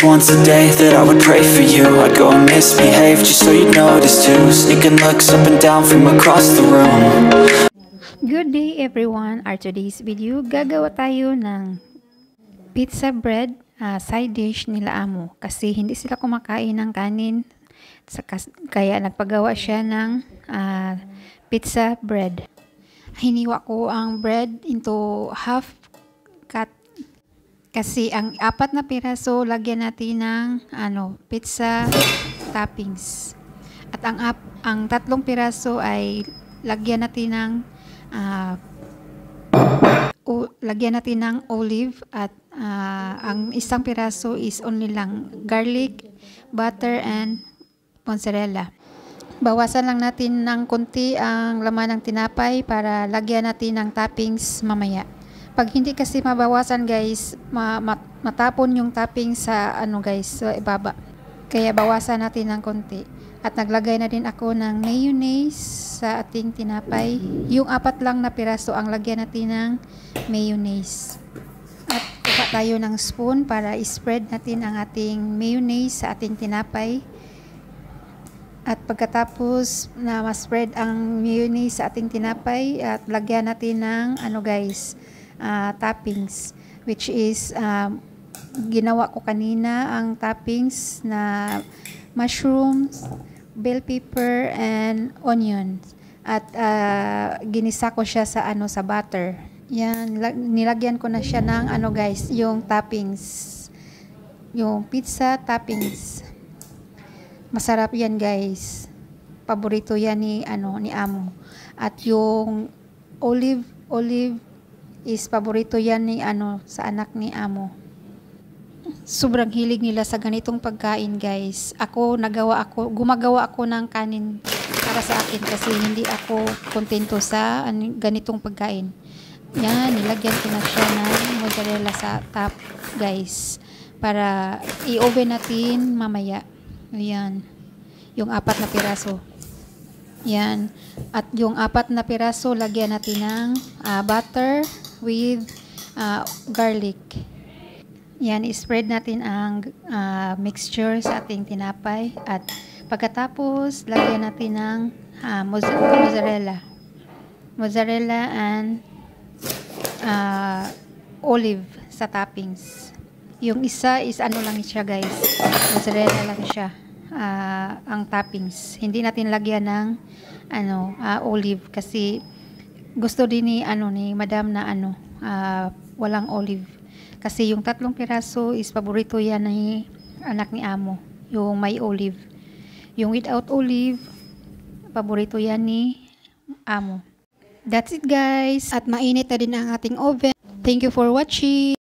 least once a day that I would pray for you. I'd go and misbehave just so you'd notice too, sneaking looks up and down from across the room. Good day everyone! Our today's video, gagawa tayo ng pizza bread side dish nila amo. Kasi hindi sila kumakain ng kanin, kaya nagpagawa siya ng pizza bread. Hiniwa ko ang bread into half cut. Kasi ang 4 na piraso, lagyan natin ng pizza toppings. At ang 3 piraso ay lagyan natin ng olive, at ang isang piraso is only lang garlic, butter, and mozzarella. Bawasan lang natin ng konti ang laman ng tinapay para lagyan natin ng toppings mamaya. Pag hindi kasi mabawasan guys, matapon yung toppings sa sa ibaba. Kaya bawasan natin ng konti. At naglagay na din ako ng mayonnaise sa ating tinapay. Yung 4 lang na piraso ang lagyan natin ng mayonnaise. At kuha tayo ng spoon para i-spread natin ang ating mayonnaise sa ating tinapay. At pagkatapos na ma-spread ang mayonnaise sa ating tinapay, at lagyan natin ng toppings, which is ginawa ko kanina ang toppings na mushrooms, bell pepper, and onions. At ginisa ko siya sa sa butter. Yan, nilagyan ko na siya ng yung toppings, yung pizza toppings. Masarap yan guys, paborito yan ni amo. At yung olive is paborito yan ni sa anak ni amo. Sobrang hilig nila sa ganitong pagkain guys. Gumagawa ako ng kanin para sa akin kasi hindi ako kontento sa ganitong pagkain. Yan, nilagyan ko na siya ng mozzarella sa top guys, para i-oven natin mamaya. Ayan, yung 4 na piraso. Yan, at yung 4 na piraso lagyan natin ng butter with garlic. Yan, i-spread natin ang mixture sa ating tinapay. At pagkatapos, lagyan natin ng mozzarella and olive sa toppings. Yung isa is lang siya guys, mozzarella lang siya, ang toppings. Hindi natin lagyan ng olive kasi gusto din ni madam na walang olive. Kasi yung 3 piraso is paborito yan ni anak ni amo, yung may olive. Yung without olive, paborito yan ni amo. That's it guys. At mainit na din ang ating oven. Thank you for watching.